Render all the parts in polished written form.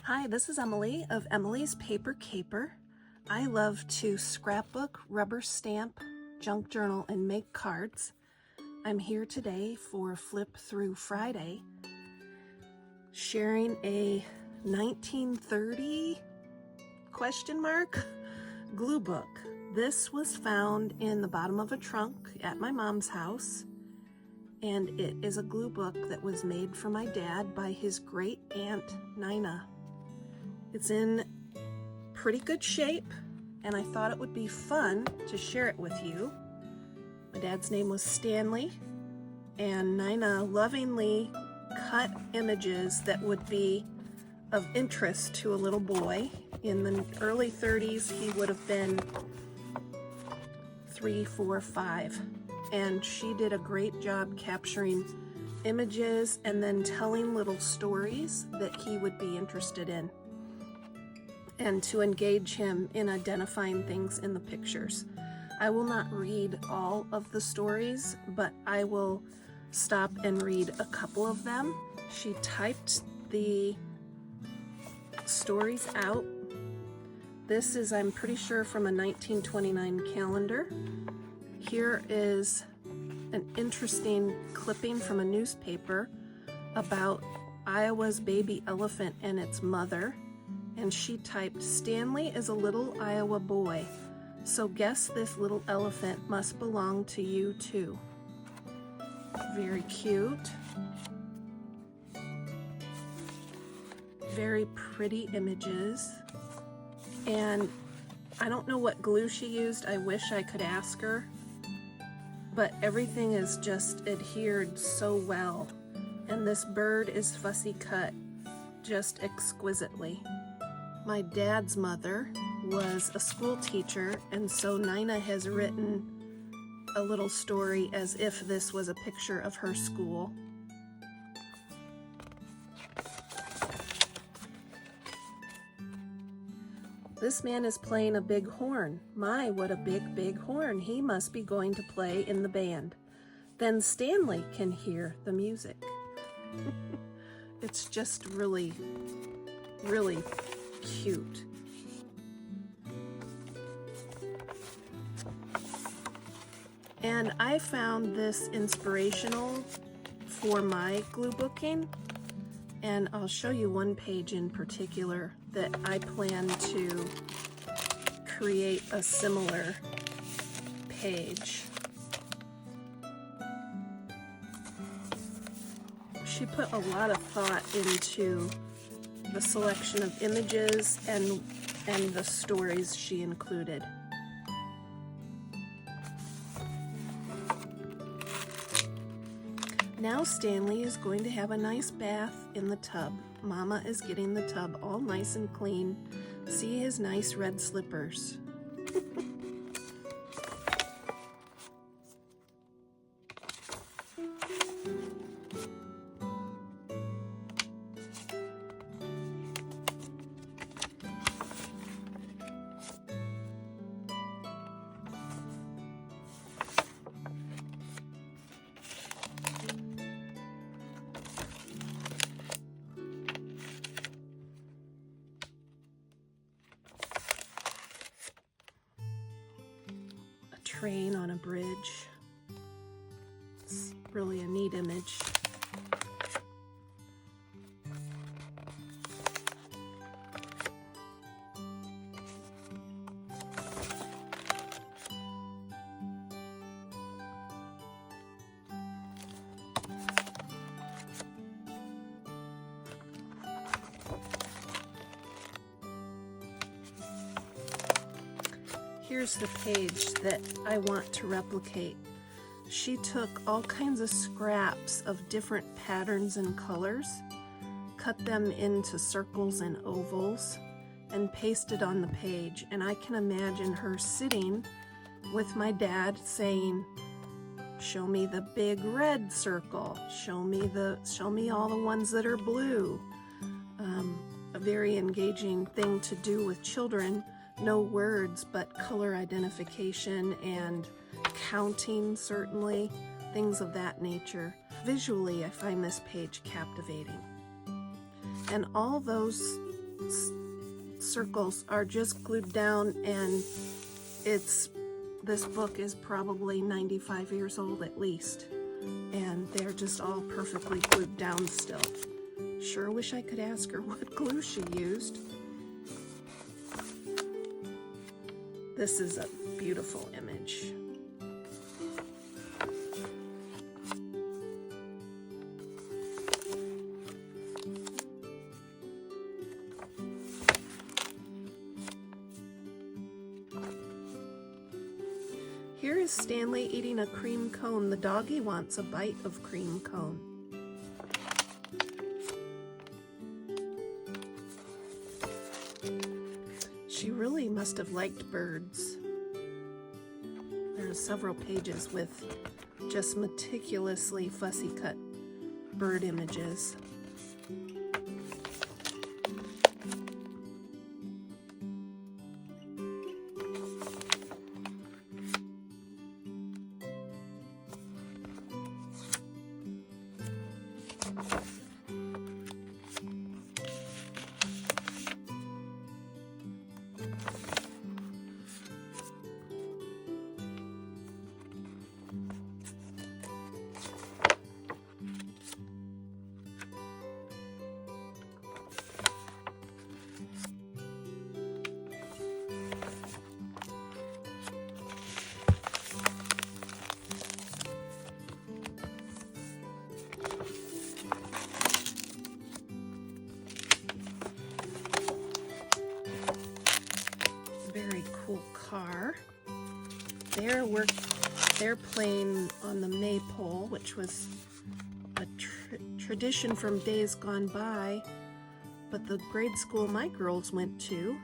Hi, this is Emily of Emilee's Paper Caper. I love to scrapbook, rubber stamp, junk journal, and make cards. I'm here today for Flip Through Friday, sharing a 1930 glue book. This was found in the bottom of a trunk at my mom's house, and it is a glue book that was made for my dad by his great aunt Nina. It's in pretty good shape, and I thought it would be fun to share it with you. My dad's name was Stanley, and Nina lovingly cut images that would be of interest to a little boy. In the early 30s, he would have been 3, 4, 5, and she did a great job capturing images and then telling little stories that he would be interested in, and to engage him in identifying things in the pictures. I will not read all of the stories, but I will stop and read a couple of them. She typed the stories out. This is, I'm pretty sure, from a 1929 calendar. Here is an interesting clipping from a newspaper about Iowa's baby elephant and its mother. And she typed, "Stanley is a little Iowa boy, so guess this little elephant must belong to you too." Very cute. Very pretty images. And I don't know what glue she used. I wish I could ask her. But everything is just adhered so well. And this bird is fussy cut just exquisitely. My dad's mother was a school teacher, and so Nina has written a little story as if this was a picture of her school. This man is playing a big horn. My, what a big, big horn. He must be going to play in the band. Then Stanley can hear the music. It's just really, really cute. And I found this inspirational for my glue booking, and I'll show you one page in particular that I plan to create a similar page. She put a lot of thought into the selection of images and the stories she included. Now Stanley is going to have a nice bath in the tub. Mama is getting the tub all nice and clean. See his nice red slippers. Train on a bridge. It's really a neat image. Here's the page that I want to replicate. She took all kinds of scraps of different patterns and colors, cut them into circles and ovals, and pasted on the page. And I can imagine her sitting with my dad saying, "Show me the big red circle. Show me all the ones that are blue." A very engaging thing to do with children. No words, but color identification and counting, certainly, things of that nature. Visually, I find this page captivating. And all those circles are just glued down, and this book is probably 95 years old at least, and they're just all perfectly glued down still. Sure wish I could ask her what glue she used. This is a beautiful image. Here is Stanley eating a cream cone. The doggy wants a bite of cream cone. She really must have liked birds. There are several pages with just meticulously fussy cut bird images. Very cool car. They're playing on the maypole, which was a tradition from days gone by, but the grade school my girls went to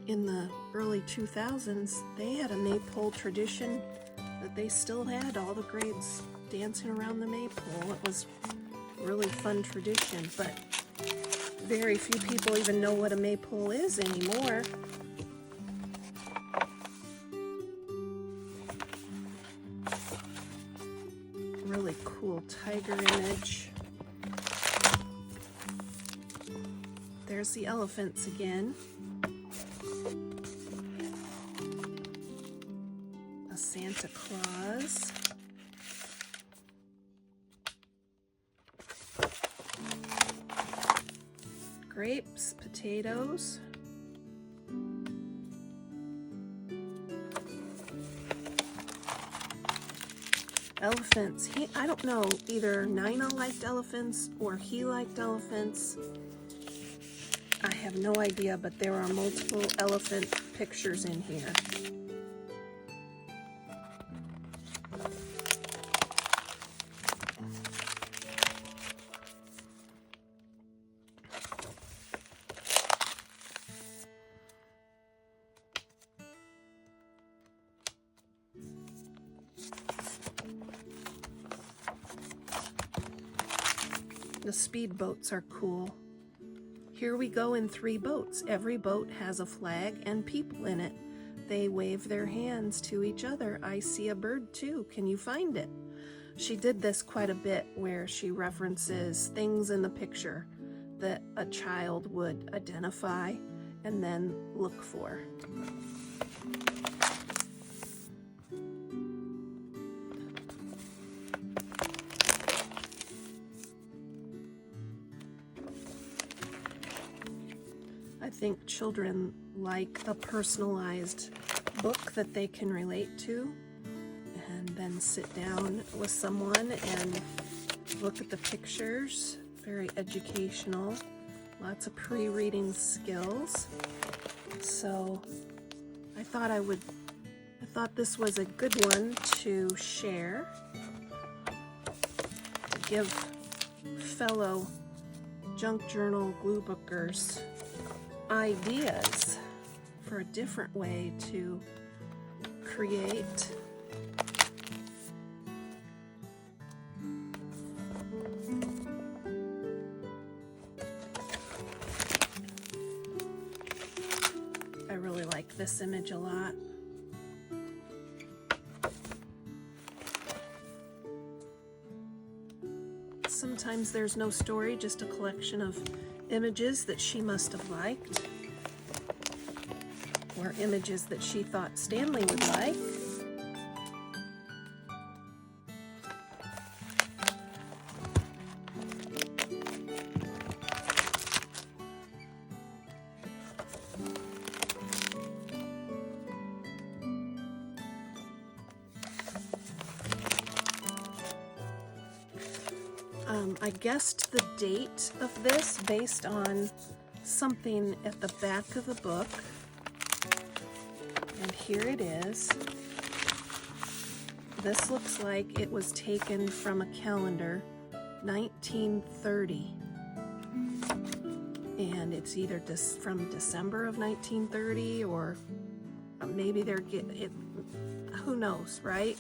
in the early 2000s, they had a maypole tradition that they still had all the grades dancing around the maypole. It was a really fun tradition, but very few people even know what a maypole is anymore. Really cool tiger image. There's the elephants again. A Santa Claus. Grapes, potatoes. Elephants. I don't know, either Nina liked elephants or he liked elephants. I have no idea, but there are multiple elephant pictures in here. The speed boats are cool. Here we go in 3 boats. Every boat has a flag and people in it. They wave their hands to each other. I see a bird too. Can you find it? She did this quite a bit, where she references things in the picture that a child would identify and then look for. I think children like a personalized book that they can relate to, and then sit down with someone and look at the pictures. Very educational, lots of pre-reading skills. So I thought this was a good one to share, to give fellow junk journal gluebookers ideas for a different way to create. I really like this image a lot. Sometimes Sometimes there's no story, just a collection of images that she must have liked, or images that she thought Stanley would like. I guessed the date of this based on something at the back of the book, and here it is. This looks like it was taken from a calendar, 1930, and it's either from December of 1930 or maybe they're getting it, who knows, right?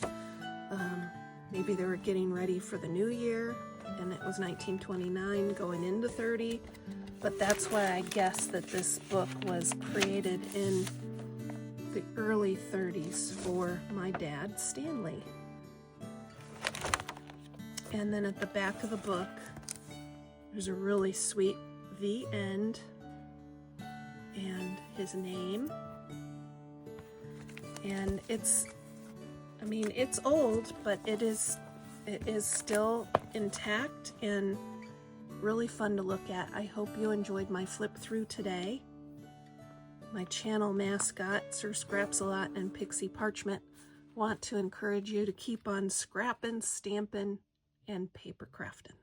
Maybe they were getting ready for the new year, and it was 1929 going into 30, but that's why I guess that this book was created in the early 30s for my dad, Stanley. And then at the back of the book, there's a really sweet The End and his name. And it's old, but it is still intact and really fun to look at. I hope you enjoyed my flip through today. My channel mascot, Sir Scraps-A-Lot and Pixie Parchment, want to encourage you to keep on scrapping, stamping, and paper crafting.